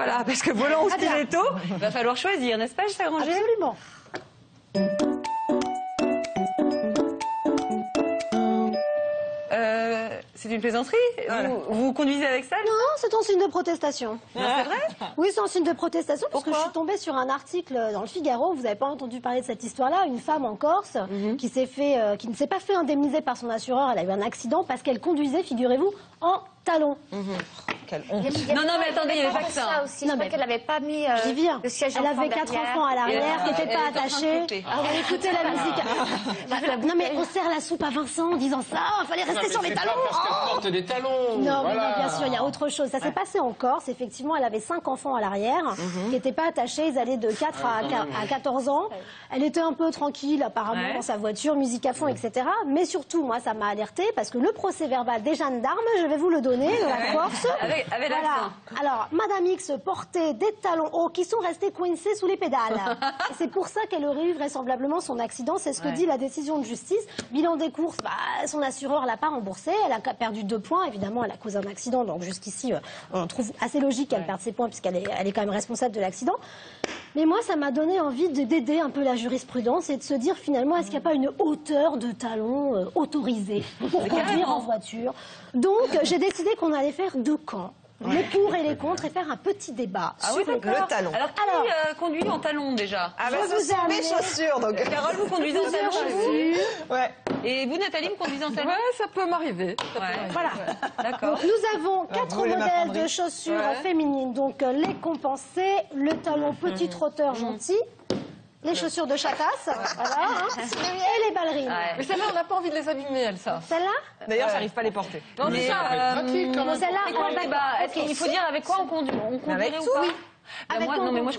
Voilà, parce que volant ou stiletto, il va falloir choisir, n'est-ce pas, cher Angèle? Absolument. C'est une plaisanterie? Voilà. Vous conduisez avec ça? Non, c'est un signe de protestation. C'est vrai? Oui, c'est un signe de protestation parce que Pourquoi? je suis tombée sur un article dans le Figaro. Vous n'avez pas entendu parler de cette histoire-là? Une femme en Corse qui ne s'est pas fait indemniser par son assureur. Elle a eu un accident parce qu'elle conduisait, figurez-vous, en talons. Quelle honte. Non, mais attendez, il n'y avait pas que ça. Aussi. Non, Je crois mais qu'elle n'avait pas mis j'y viens. le siège Elle enfant avait 4 derrière. enfants à l'arrière qui n'étaient pas elle est en train de attachés. couper. Ah, on écoutait la musique. Non, mais on sert la soupe à Vincent en disant ça. Il fallait rester sur les talons. Parce qu'elle porte des talons. Non, mais voilà. non, bien sûr, il y a autre chose. Ça s'est passé en Corse. Effectivement, elle avait 5 enfants à l'arrière qui n'étaient pas attachés. Ils allaient de 4 à 14 ans. Elle était un peu tranquille, apparemment, dans sa voiture, musique à fond, etc. Mais surtout, moi, ça m'a alertée parce que le procès verbal des gendarmes, je vais vous le donner, de la Corse. Avec l'accent. Alors, Madame X portait des talons hauts qui sont restés coincés sous les pédales. Et c'est pour ça qu'elle aurait eu vraisemblablement son accident. C'est ce que dit la décision de justice. Bilan des courses, son assureur l'a pas remboursé. Elle a perdu 2 points. Évidemment, elle a causé un accident. Donc jusqu'ici, on trouve assez logique qu'elle perde ses points puisqu'elle est quand même responsable de l'accident. Mais moi, ça m'a donné envie d'aider un peu la jurisprudence et de se dire finalement, est-ce qu'il n'y a pas une hauteur de talons autorisée pour conduire en voiture? Donc, j'ai décidé qu'on allait faire 2 camps. Les pour et les contre et faire un petit débat sur le talon. Alors, qui conduit en talon déjà? Ah, ben, ce sont mes chaussures, donc. Carole, vous conduisez en talon? Ouais. Et vous, Nathalie, vous conduisez en talon? Ouais, ça peut m'arriver. Voilà. D'accord. Donc, nous avons 4 vous les modèles m'apprendrez. de chaussures féminines. Donc, les compensées, le talon petit trotteur gentil, les chaussures de chatasse, voilà, et les ballerines. Mais celle-là, on n'a pas envie de les abîmer, elles, ça. Celle-là D'ailleurs, j'arrive pas à les porter. Non, c'est ça. Pratique, quand Non, même. celle-là, C'est quoi le débat? Il faut dire avec quoi on conduit? On conduirait avec ou tout, pas? oui. Ben moi, quoi non, on mais moi je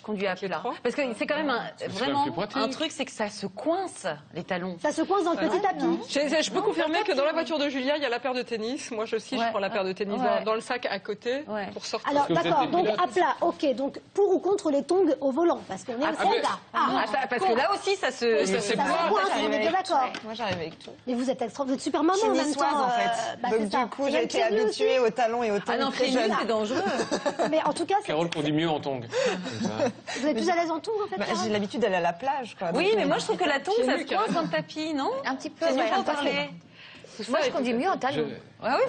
conduis à plat. Parce que c'est quand même vraiment plus pratique. un truc, c'est que ça se coince les talons. Ça se coince dans le petit tapis. Je peux confirmer que dans la voiture de Julia, il y a la paire de tennis. Moi, je prends la paire de tennis dans le sac à côté pour sortir. Alors, que vous d'accord, êtes des donc pilotes. à plat, ok. Donc, pour ou contre les tongs au volant? Parce qu'on est au Canada. Parce que là aussi, ça se... Ça, c'est Ça se pas- coince, on est bien d'accord. Moi, j'arrive avec tout. Mais vous êtes vous êtes super maman en même Niçoise, temps. en fait. Bah, Donc, c'est ça. du coup, Il y a j'ai le été pied nu aussi. habituée aux talons et aux Ah tongs non, très pieds nus, jeunes. c'est dangereux. Mais en tout cas, Carole conduit mieux en tongs. vous êtes plus à l'aise en tongs, en fait, Bah, Carole? j'ai l'habitude d'aller à la plage, quoi. Oui, Donc, mais moi je trouve que la tongue, Pieds ça nus, se coince dans le tapis, non? Un petit peu, C'est mieux ouais, d'en un peu. parler. Moi, je conduis mieux en talon.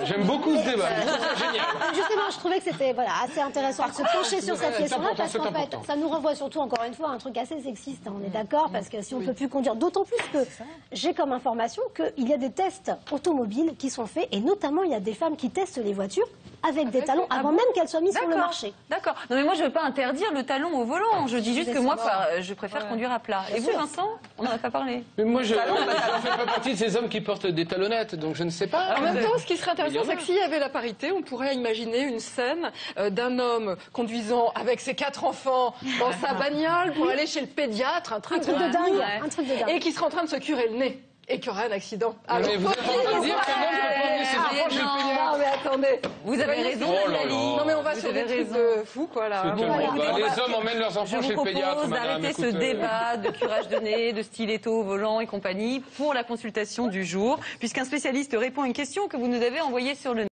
J'aime beaucoup ce débat. Je trouve ça génial. Justement, je trouvais que c'était assez intéressant de se pencher sur cette c'est question-là important, parce c'est qu'en fait, important. ça nous renvoie surtout, encore une fois, à un truc assez sexiste, hein, on est d'accord, parce que si on ne peut plus conduire, d'autant plus que j'ai comme information qu'il y a des tests automobiles qui sont faits, et notamment, il y a des femmes qui testent les voitures avec des talons avant même qu'elles soient mises sur le marché. D'accord. Non, mais moi je veux pas interdire le talon au volant. Je dis juste que moi, je préfère conduire à plat. Et vous, Vincent? On n'en a pas parlé. Mais moi, je ne fais pas partie de ces hommes qui portent des talonnettes, donc je ne sais pas. En même temps, ce qui serait intéressant, Il y en a. c'est que s'il y avait la parité, on pourrait imaginer une scène d'un homme conduisant avec ses 4 enfants dans sa bagnole pour aller chez le pédiatre, un truc Un truc de dingue, un truc de dingue. et qui serait en train de se curer le nez et qui aurait un accident. Mais vous êtes en train de dire qu'un homme peut pas emmener ses enfants chez le pédiatre. Non, mais attendez. Vous avez raison, Oh là Nathalie. là. Non, mais on va Vous sur des avez trucs raison. de fou, quoi, là. C'est Bon, tellement- écoutez, bah, on les va- hommes emmènent leurs Je enfants vous chez le pédiatre, propose madame. d'arrêter ce Écoute, débat de curage de nez, de stiletto au volant et compagnie pour la consultation du jour, puisqu'un spécialiste répond à une question que vous nous avez envoyée sur le